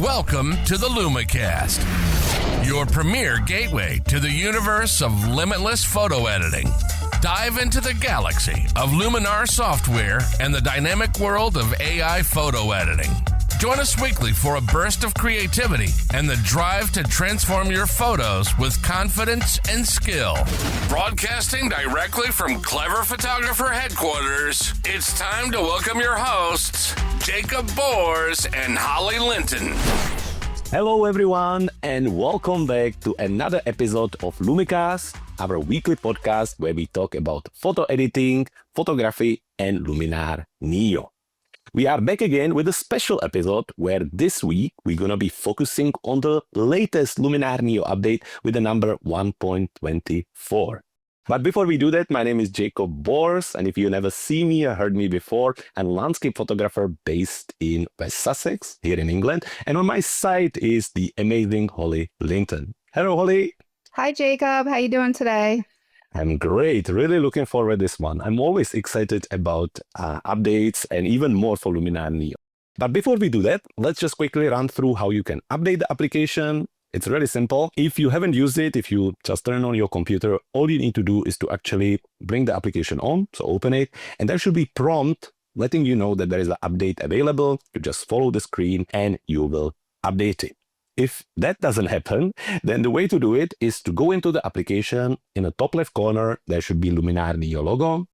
Welcome to the LumiCast, your premier gateway to the universe of limitless photo editing. Dive into the galaxy of Luminar software and the dynamic world of AI photo editing. Join us weekly for a burst of creativity and the drive to transform your photos with confidence and skill. Broadcasting directly from Clever Photographer headquarters, it's time to welcome your hosts, Jakub Bors and Holly Linton. Hello everyone and welcome back to another episode of LumiCast, our weekly podcast where we talk about photo editing, photography and Luminar NEO. We are back again with a special episode where this week we're going to be focusing on the latest Luminar NEO update with the number 1.24. But before we do that, my name is Jakub Bors, and if you never see me or heard me before, I'm a landscape photographer based in West Sussex, here in England, and on my side is the amazing Holly Linton. Hello, Holly. Hi, Jakub. How you doing today? I'm great. Really looking forward to this one. I'm always excited about updates and even more for Luminar NEO. But before we do that, let's just quickly run through how you can update the application. It's really simple. If you haven't used it, if you just turn on your computer, all you need to do is to actually bring the application on, so open it, and there should be prompt letting you know that there is an update available. You just follow the screen and you will update it. If that doesn't happen, then the way to do it is to go into the application. In the top left corner, there should be Luminar NEO logo.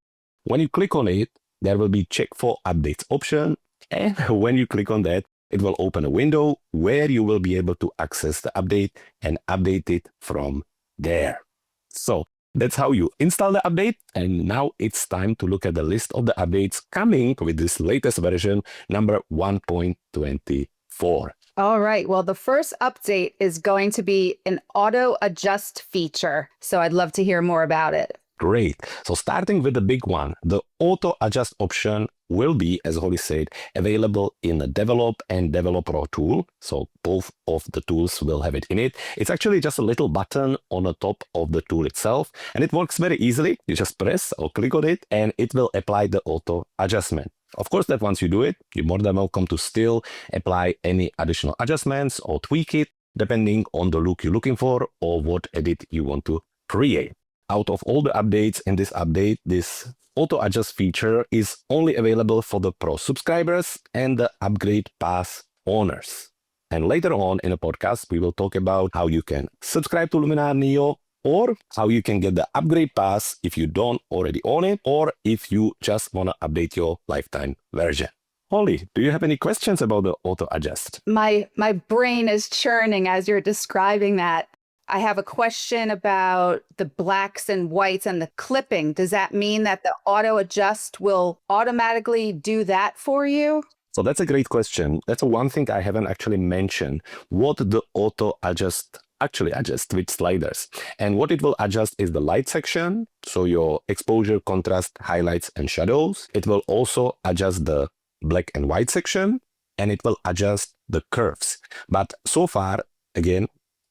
When you click on it, there will be check for updates option. And when you click on that, it will open a window where you will be able to access the update and update it from there. So that's how you install the update. And now it's time to look at the list of the updates coming with this latest version, number 1.24. All right. Well, the first update is going to be an auto adjust feature. So I'd love to hear more about it. Great. So starting with the big one, the auto adjust option will be, as Holly said, available in the Develop and Develop Raw tool. So both of the tools will have it in it. It's actually just a little button on the top of the tool itself, and it works very easily. You just press or click on it, and it will apply the auto adjustment. Of course, that once you do it, you're more than welcome to still apply any additional adjustments or tweak it, depending on the look you're looking for or what edit you want to create. Out of all the updates in this update, this auto adjust feature is only available for the Pro subscribers and the Upgrade Pass owners. And later on in the podcast, we will talk about how you can subscribe to Luminar NEO or how you can get the Upgrade Pass if you don't already own it or if you just want to update your lifetime version. Holly, do you have any questions about the auto adjust? My brain is churning as you're describing that. I have a question about the blacks and whites and the clipping. Does that mean that the auto adjust will automatically do that for you? So that's a great question. That's one thing I haven't actually mentioned. What the auto adjust actually adjust with sliders. And what it will adjust is the light section. So your exposure, contrast, highlights, and shadows. It will also adjust the black and white section, and it will adjust the curves. But so far, again,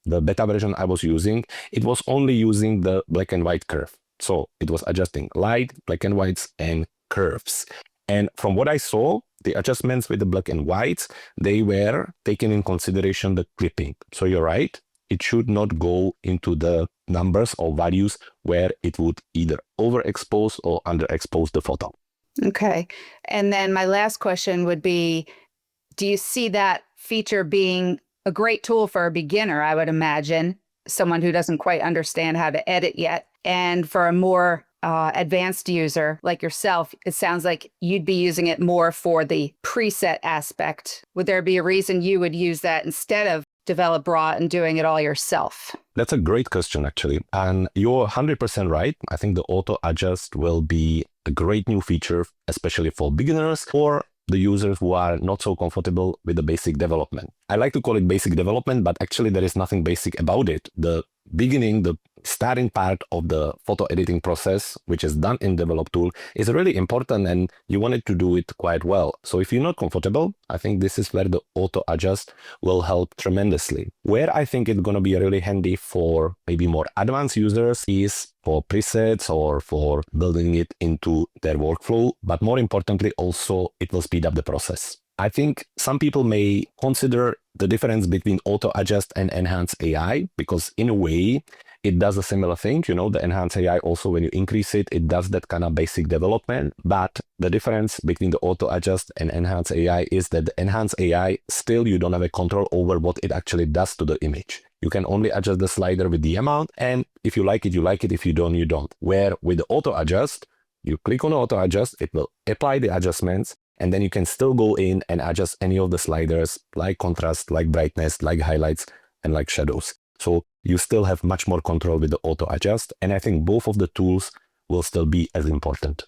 the beta version I was using, it was only using the black and white curve. So it was adjusting light, black and whites, and curves. And from what I saw, the adjustments with the black and whites, they were taking in consideration the clipping. So you're right, it should not go into the numbers or values where it would either overexpose or underexpose the photo. Okay. And then my last question would be, do you see that feature being a great tool for a beginner, I would imagine, someone who doesn't quite understand how to edit yet, and for a more advanced user like yourself, it sounds like you'd be using it more for the preset aspect. Would there be a reason you would use that instead of Develop Raw and doing it all yourself? That's a great question, actually. And you're 100% right. I think the auto adjust will be a great new feature, especially for beginners or the users who are not so comfortable with the basic development. I like to call it basic development, but actually there is nothing basic about it. The beginning, the starting part of the photo editing process, which is done in Develop tool, is really important and you want it to do it quite well. So if you're not comfortable, I think this is where the auto adjust will help tremendously. Where I think it's going to be really handy for maybe more advanced users is for presets or for building it into their workflow. But more importantly, also it will speed up the process. I think some people may consider the difference between auto adjust and enhance AI, because in a way, it does a similar thing. The enhance AI also, when you increase it, it does that kind of basic development. But the difference between the auto adjust and enhance AI is that the enhance AI, still you don't have a control over what it actually does to the image. You can only adjust the slider with the amount. And if you like it, you like it. If you don't, you don't. Where with the auto adjust, you click on auto adjust, it will apply the adjustments. And then you can still go in and adjust any of the sliders, like contrast, like brightness, like highlights, and like shadows. So you still have much more control with the auto adjust. And I think both of the tools will still be as important.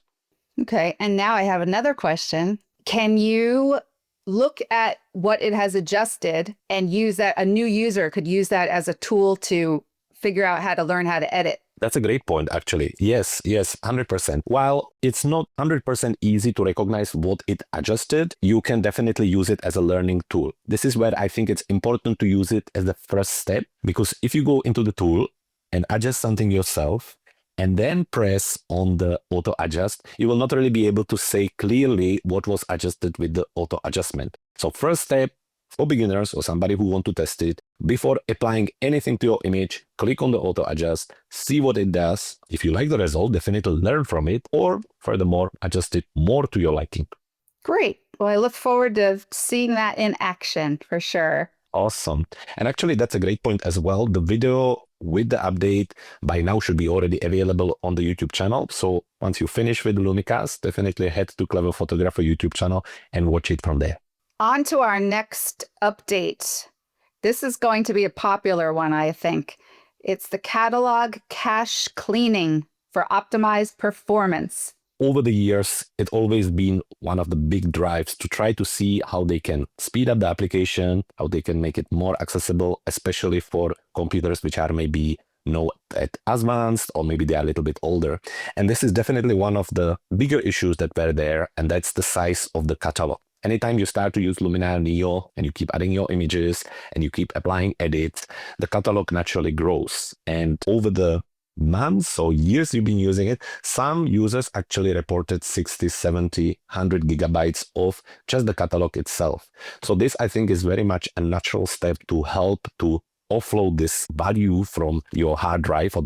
Okay. And now I have another question. Can you look at what it has adjusted and use that? A new user could use that as a tool to figure out how to learn how to edit. That's a great point, actually. Yes, 100%. While it's not 100% easy to recognize what it adjusted, you can definitely use it as a learning tool. This is where I think it's important to use it as the first step, because if you go into the tool and adjust something yourself, and then press on the auto adjust, you will not really be able to say clearly what was adjusted with the auto adjustment. So first step, for beginners or somebody who want to test it, before applying anything to your image, click on the auto adjust, see what it does. If you like the result, definitely learn from it, or furthermore, adjust it more to your liking. Great. Well, I look forward to seeing that in action for sure. Awesome. And actually, that's a great point as well. The video with the update by now should be already available on the YouTube channel. So once you finish with LumiCast, definitely head to Clever Photographer YouTube channel and watch it from there. On to our next update. This is going to be a popular one, I think. It's the catalog cache cleaning for optimized performance. Over the years, it's always been one of the big drives to try to see how they can speed up the application, how they can make it more accessible, especially for computers which are maybe not at advanced, or maybe they are a little bit older. And this is definitely one of the bigger issues that were there, and that's the size of the catalog. Anytime you start to use Luminar NEO and you keep adding your images and you keep applying edits, the catalog naturally grows. And over the months or years you've been using it, some users actually reported 60, 70, 100 gigabytes of just the catalog itself. So this, I think, is very much a natural step to help to offload this value from your hard drive,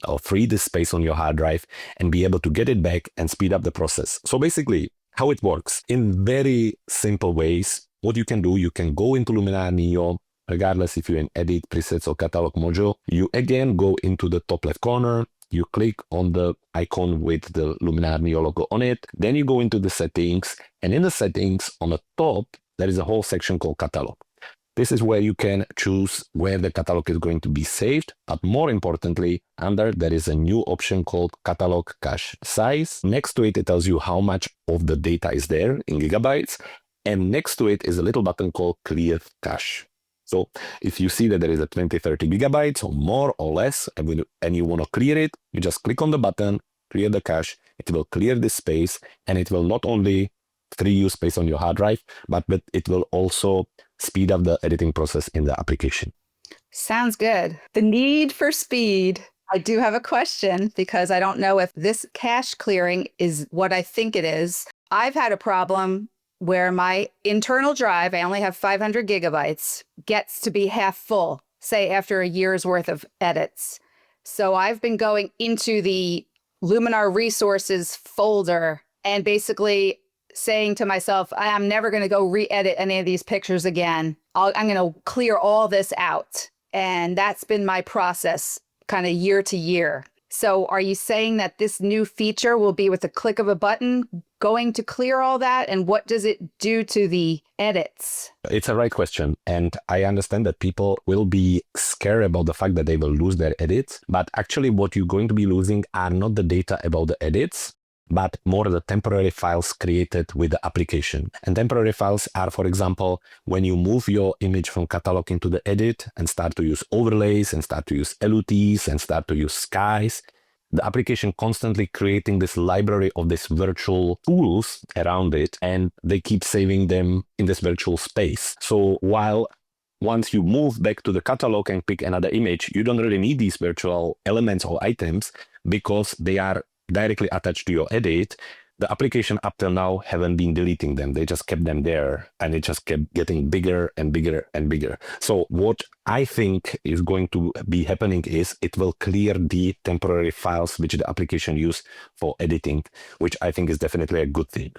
or free this space on your hard drive and be able to get it back and speed up the process. So basically, how it works in very simple ways. What you can do, you can go into Luminar NEO, regardless if you're in edit, presets, or catalog module. You again go into the top left corner, you click on the icon with the Luminar NEO logo on it, then you go into the settings, and in the settings on the top, there is a whole section called catalog. This is where you can choose where the catalog is going to be saved. But more importantly, under there is a new option called catalog cache size. Next to it, it tells you how much of the data is there in gigabytes. And next to it is a little button called clear cache. So if you see that there is a 20, 30 gigabytes or more or less, and you want to clear it, you just click on the button, clear the cache. It will clear this space, and it will not only free you space on your hard drive, but it will also speed up the editing process in the application. Sounds good. The need for speed. I do have a question, because I don't know if this cache clearing is what I think it is. I've had a problem where my internal drive, I only have 500 gigabytes, gets to be half full, say after a year's worth of edits. So I've been going into the Luminar resources folder and basically saying to myself, I'm never going to go re-edit any of these pictures again. I'm going to clear all this out. And that's been my process kind of year to year. So are you saying that this new feature will be with the click of a button going to clear all that? And what does it do to the edits? It's a right question. And I understand that people will be scared about the fact that they will lose their edits. But actually what you're going to be losing are not the data about the edits, but more the temporary files created with the application. And temporary files are, for example, when you move your image from catalog into the edit and start to use overlays and start to use LUTs and start to use skies, the application constantly creating this library of these virtual tools around it, and they keep saving them in this virtual space. So while once you move back to the catalog and pick another image, you don't really need these virtual elements or items because they are directly attached to your edit. the application up till now haven't been deleting them. They just kept them there and it just kept getting bigger and bigger and bigger. So what I think is going to be happening is it will clear the temporary files which the application use for editing, which I think is definitely a good thing.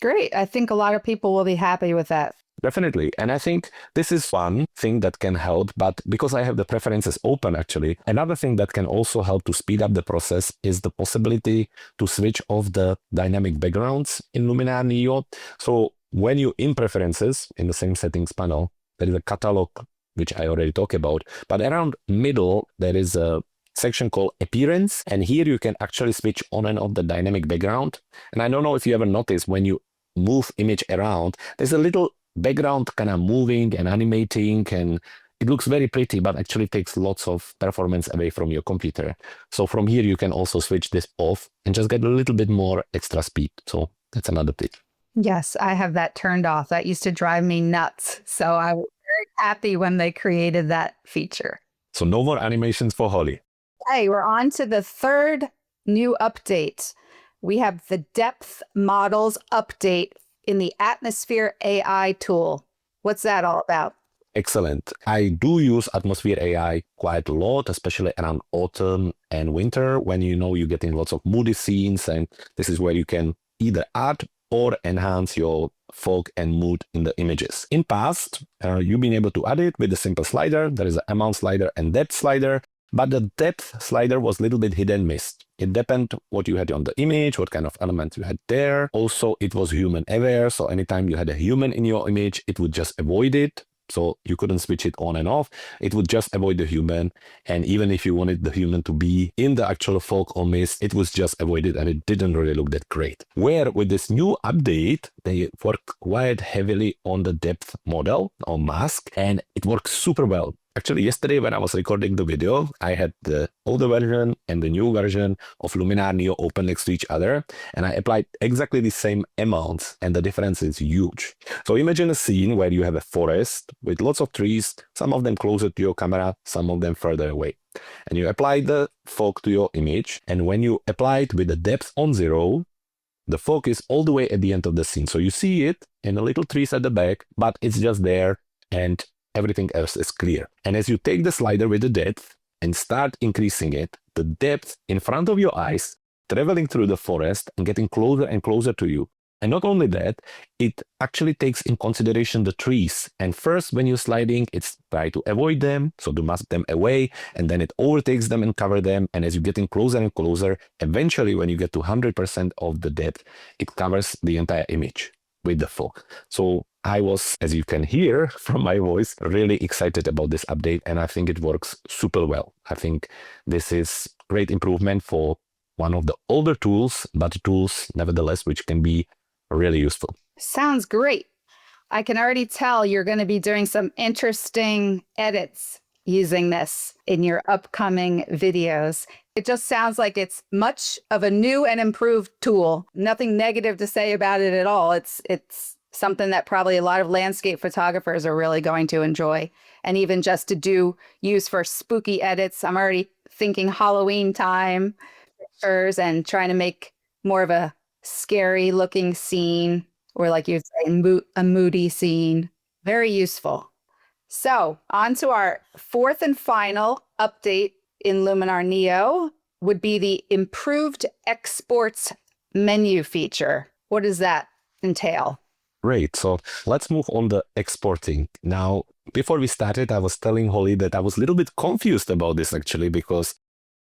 Great. I think a lot of people will be happy with that. Definitely. And I think this is one thing that can help, but because I have the preferences open, actually, another thing that can also help to speed up the process is the possibility to switch off the dynamic backgrounds in Luminar NEO. So when you in preferences in the same settings panel, there is a catalog, which I already talked about, but around middle, there is a section called appearance. And here you can actually switch on and off the dynamic background. And I don't know if you ever noticed when you move image around, there's a little background kind of moving and animating, and it looks very pretty, but actually takes lots of performance away from your computer. So from here, you can also switch this off and just get a little bit more extra speed. So that's another tip. Yes, I have that turned off. That used to drive me nuts. So I was very happy when they created that feature. So no more animations for Holly. Hey, we're on to the third new update. We have the depth models update in the Atmosphere AI tool. What's that all about? Excellent. I do use Atmosphere AI quite a lot, especially around autumn and winter when you're getting lots of moody scenes, and this is where you can either add or enhance your fog and mood in the images. In past, you've been able to add it with a simple slider. There is an amount slider and depth slider. But the depth slider was a little bit hit and miss. It depended what you had on the image, what kind of element you had there. Also, it was human aware. So anytime you had a human in your image, it would just avoid it. So you couldn't switch it on and off. It would just avoid the human. And even if you wanted the human to be in the actual fog or mist, it was just avoided and it didn't really look that great. Where with this new update, they work quite heavily on the depth model or mask, and it works super well. Actually, yesterday when I was recording the video, I had the older version and the new version of Luminar NEO open next to each other, and I applied exactly the same amounts, and the difference is huge. So imagine a scene where you have a forest with lots of trees, some of them closer to your camera, some of them further away. And you apply the fog to your image, and when you apply it with the depth on 0, the fog is all the way at the end of the scene. So you see it in the little trees at the back, but it's just there, and everything else is clear. And as you take the slider with the depth and start increasing it, the depth in front of your eyes, traveling through the forest and getting closer and closer to you. And not only that, it actually takes in consideration the trees. And first, when you're sliding, it's try to avoid them, so to mask them away, and then it overtakes them and cover them. And as you're getting closer and closer, eventually, when you get to 100% of the depth, it covers the entire image with the fog. So I was, as you can hear from my voice, really excited about this update, and I think it works super well. I think this is great improvement for one of the older tools, but tools nevertheless, which can be really useful. Sounds great. I can already tell you're going to be doing some interesting edits using this in your upcoming videos. It just sounds like it's much of a new and improved tool. Nothing negative to say about it at all. It's something that probably a lot of landscape photographers are really going to enjoy. And even just to use for spooky edits, I'm already thinking Halloween time pictures and trying to make more of a scary looking scene, or like you'd say, a moody scene. Very useful. So on to our fourth and final update in Luminar NEO would be the improved exports menu feature. What does that entail? Great. So let's move on to exporting. Now, before we started, I was telling Holly that I was a little bit confused about this actually, because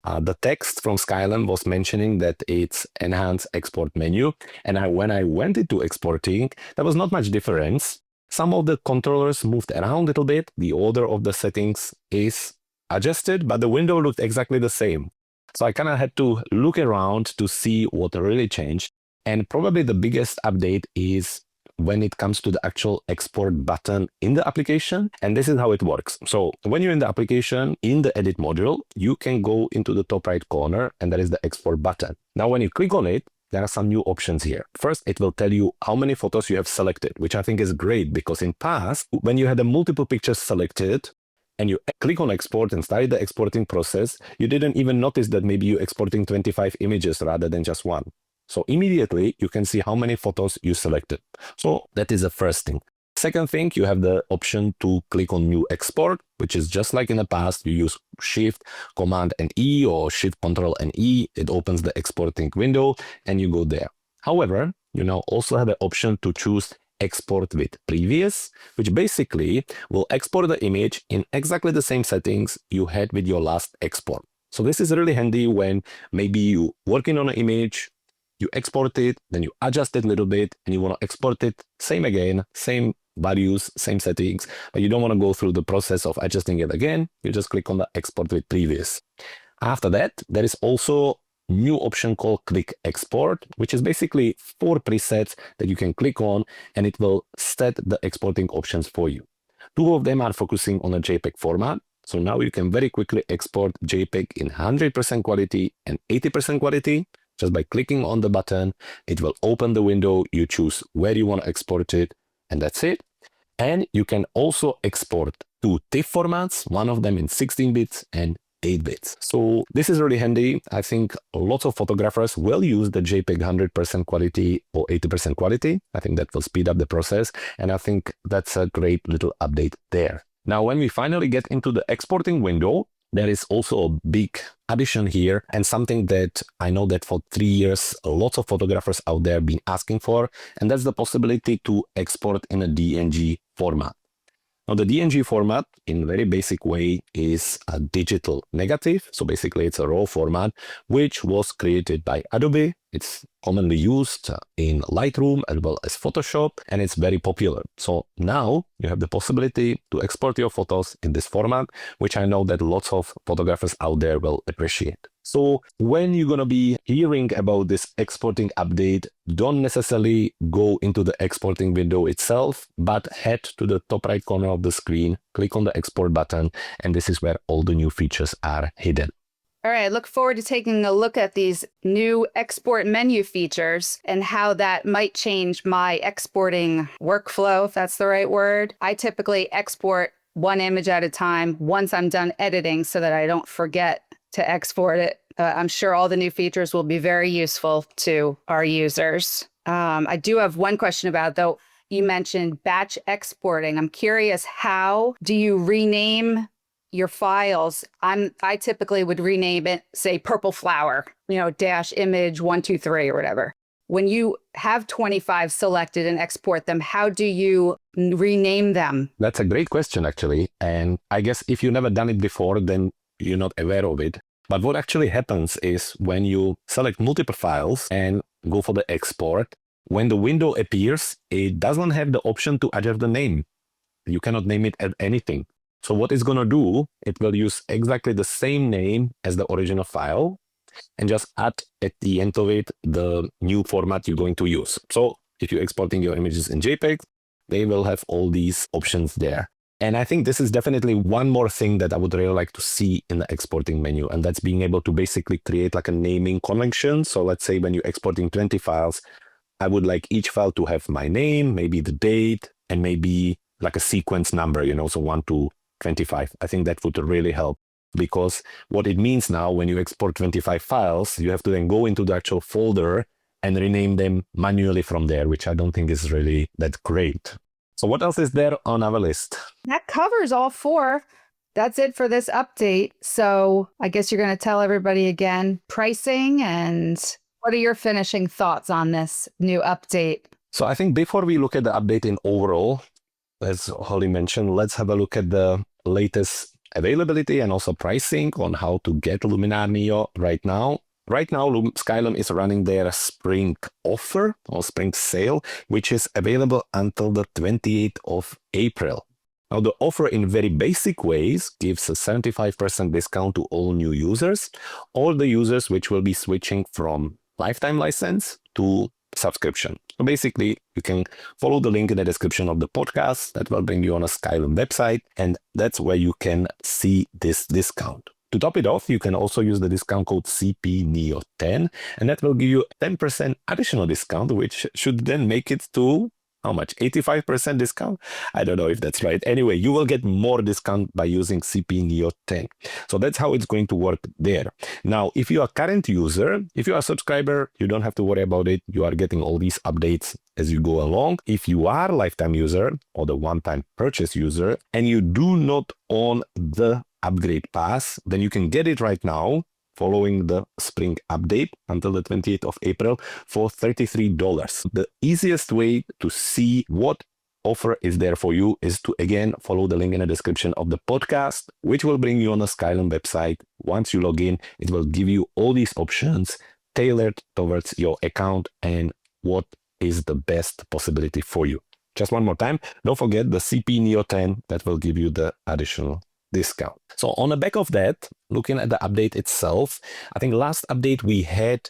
the text from Skyline was mentioning that it's enhanced export menu. And when I went into exporting, there was not much difference. Some of the controllers moved around a little bit. The order of the settings is adjusted, but the window looked exactly the same. So I kind of had to look around to see what really changed. And probably the biggest update is when it comes to the actual export button in the application. And this is how it works. So when you're in the application, in the edit module, you can go into the top right corner and there is the export button. Now, when you click on it, there are some new options here. First, it will tell you how many photos you have selected, which I think is great because in past, when you had a multiple pictures selected and you click on export and start the exporting process, you didn't even notice that maybe you're exporting 25 images rather than just one. So immediately you can see how many photos you selected. So that is the first thing. Second thing, you have the option to click on New Export, which is just like in the past. You use Shift, Command and E or Shift, Control and E. It opens the exporting window and you go there. However, you now also have the option to choose Export with Previous, which basically will export the image in exactly the same settings you had with your last export. So this is really handy when maybe you working on an image, you export it, then you adjust it a little bit, and you want to export it same again, same values, same settings, but you don't want to go through the process of adjusting it again. You just click on the Export with Previous. After that, there is also a new option called Quick Export, which is basically 4 presets that you can click on, and it will set the exporting options for you. 2 of them are focusing on a JPEG format. So now you can very quickly export JPEG in 100% quality and 80% quality. Just by clicking on the button, it will open the window. You choose where you want to export it, and that's it. And you can also export 2 TIFF formats, one of them in 16 bits and 8 bits. So this is really handy. I think lots of photographers will use the JPEG 100% quality or 80% quality. I think that will speed up the process. And I think that's a great little update there. Now, when we finally get into the exporting window, there is also a big addition here and something that I know that for 3 years, lots of photographers out there have been asking for, and that's the possibility to export in a DNG format. Now, the DNG format, in a very basic way, is a digital negative. So basically, it's a RAW format, which was created by Adobe. It's commonly used in Lightroom as well as Photoshop, and it's very popular. So now you have the possibility to export your photos in this format, which I know that lots of photographers out there will appreciate. So when you're going to be hearing about this exporting update, don't necessarily go into the exporting window itself, but head to the top right corner of the screen, click on the export button, and this is where all the new features are hidden. All right, I look forward to taking a look at these new export menu features and how that might change my exporting workflow, if that's the right word. I typically export one image at a time once I'm done editing so that I don't forget to export it. I'm sure all the new features will be very useful to our users. I do have one question about, though, you mentioned batch exporting. I'm curious, how do you rename your files? I typically would rename it, say, purple flower, dash image 123 or whatever. When you have 25 selected and export them, how do you rename them? That's a great question, actually. And I guess if you've never done it before, then you're not aware of it. But what actually happens is when you select multiple files and go for the export, when the window appears, it doesn't have the option to adjust the name. You cannot name it as anything. So what it's going to do, it will use exactly the same name as the original file and just add at the end of it the new format you're going to use. So if you're exporting your images in JPEG, they will have all these options there. And I think this is definitely one more thing that I would really like to see in the exporting menu, and that's being able to basically create like a naming convention. So let's say when you're exporting 20 files, I would like each file to have my name, maybe the date, and maybe like a sequence number, so 1 to 25. I think that would really help, because what it means now, when you export 25 files, you have to then go into the actual folder and rename them manually from there, which I don't think is really that great. So what else is there on our list? That covers all 4. That's it for this update. So I guess you're going to tell everybody again, pricing, and what are your finishing thoughts on this new update? So I think before we look at the update in overall, as Holly mentioned, let's have a look at the latest availability and also pricing on how to get Luminar NEO right now. Right now, Skylum is running their spring offer or spring sale, which is available until the 28th of April. Now, the offer in very basic ways gives a 75% discount to all new users, or the users which will be switching from lifetime license to subscription. So basically, you can follow the link in the description of the podcast that will bring you on a Skylum website, and that's where you can see this discount. To top it off, you can also use the discount code CPNEO10, and that will give you 10% additional discount, which should then make it to how much? 85% discount? I don't know if that's right. Anyway, you will get more discount by using CP NEO 10. So that's how it's going to work there. Now, if you are a current user, if you are a subscriber, you don't have to worry about it. You are getting all these updates as you go along. If you are a lifetime user or the one-time purchase user and you do not own the upgrade pass, then you can get it right now following the spring update until the 28th of April for $33. The easiest way to see what offer is there for you is to, again, follow the link in the description of the podcast, which will bring you on the Skylum website. Once you log in, it will give you all these options tailored towards your account and what is the best possibility for you. Just one more time, don't forget the CP NEO 10 that will give you the additional discount. So on the back of that, looking at the update itself, I think last update we had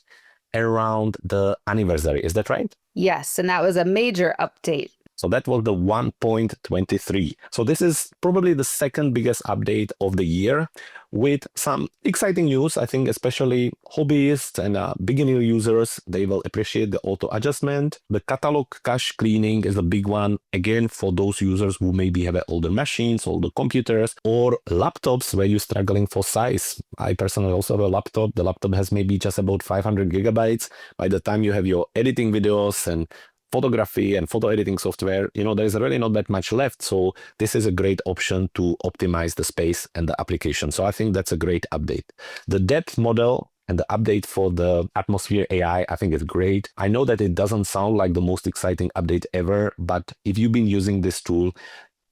around the anniversary. Is that right? Yes, and that was a major update. So that was the 1.23. So this is probably the second biggest update of the year with some exciting news. I think especially hobbyists and beginner users, they will appreciate the auto adjustment. The catalog cache cleaning is a big one. Again, for those users who maybe have older machines, older computers, or laptops where you're struggling for size. I personally also have a laptop. The laptop has maybe just about 500 gigabytes. By the time you have your editing videos and photography and photo editing software, there's really not that much left. So this is a great option to optimize the space and the application. So I think that's a great update. The depth model and the update for the Atmosphere AI, I think is great. I know that it doesn't sound like the most exciting update ever, but if you've been using this tool,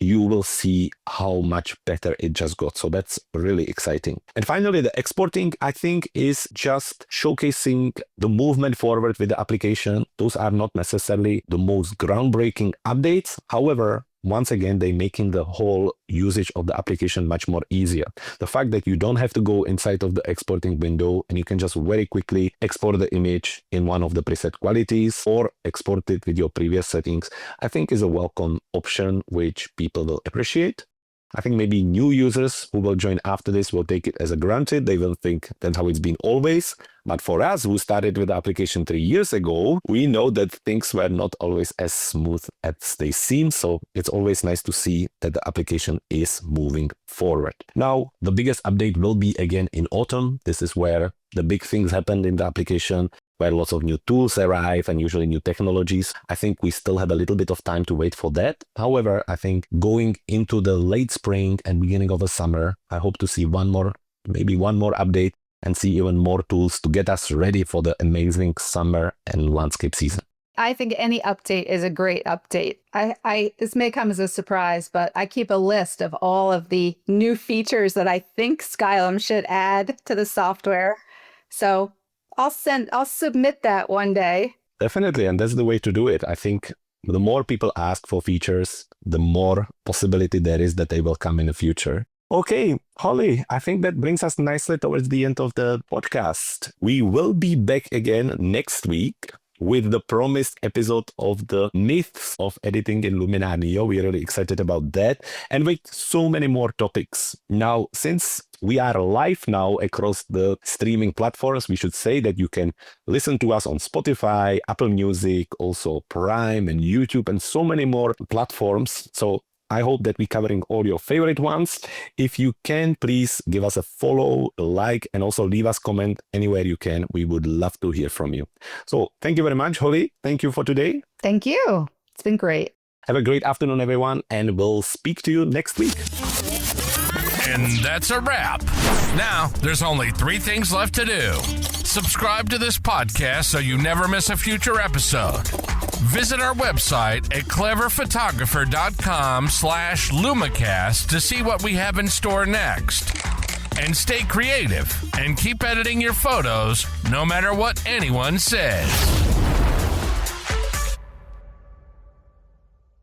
you will see how much better it just got. So that's really exciting. And finally, the exporting, I think, is just showcasing the movement forward with the application. Those are not necessarily the most groundbreaking updates. However, once again, they're making the whole usage of the application much more easier. The fact that you don't have to go inside of the exporting window and you can just very quickly export the image in one of the preset qualities or export it with your previous settings, I think is a welcome option which people will appreciate. I think maybe new users who will join after this will take it as a granted. They will think that's how it's been always. But for us who started with the application 3 years ago, we know that things were not always as smooth as they seem. So it's always nice to see that the application is moving forward. Now, the biggest update will be again in autumn. This is where the big things happened in the application, where lots of new tools arrive and usually new technologies. I think we still have a little bit of time to wait for that. However, I think going into the late spring and beginning of the summer, I hope to see maybe one more update and see even more tools to get us ready for the amazing summer and landscape season. I think any update is a great update. This may come as a surprise, but I keep a list of all of the new features that I think Skylum should add to the software. So I'll submit that one day. Definitely, and that's the way to do it. I think the more people ask for features, the more possibility there is that they will come in the future. Okay, Holly, I think that brings us nicely towards the end of the podcast. We will be back again next week with the promised episode of the myths of editing in Luminar NEO. We're really excited about that, and with so many more topics. Now, since we are live now across the streaming platforms, we should say that you can listen to us on Spotify, Apple Music, also Prime and YouTube, and so many more platforms. So I hope that we're covering all your favorite ones. If you can, please give us a follow, a like, and also leave us a comment anywhere you can. We would love to hear from you. So thank you very much, Holly. Thank you for today. Thank you. It's been great. Have a great afternoon, everyone, and we'll speak to you next week. And that's a wrap. Now, there's only 3 things left to do. Subscribe to this podcast so you never miss a future episode. Visit our website at cleverphotographer.com/LumiCast to see what we have in store next. And stay creative and keep editing your photos no matter what anyone says.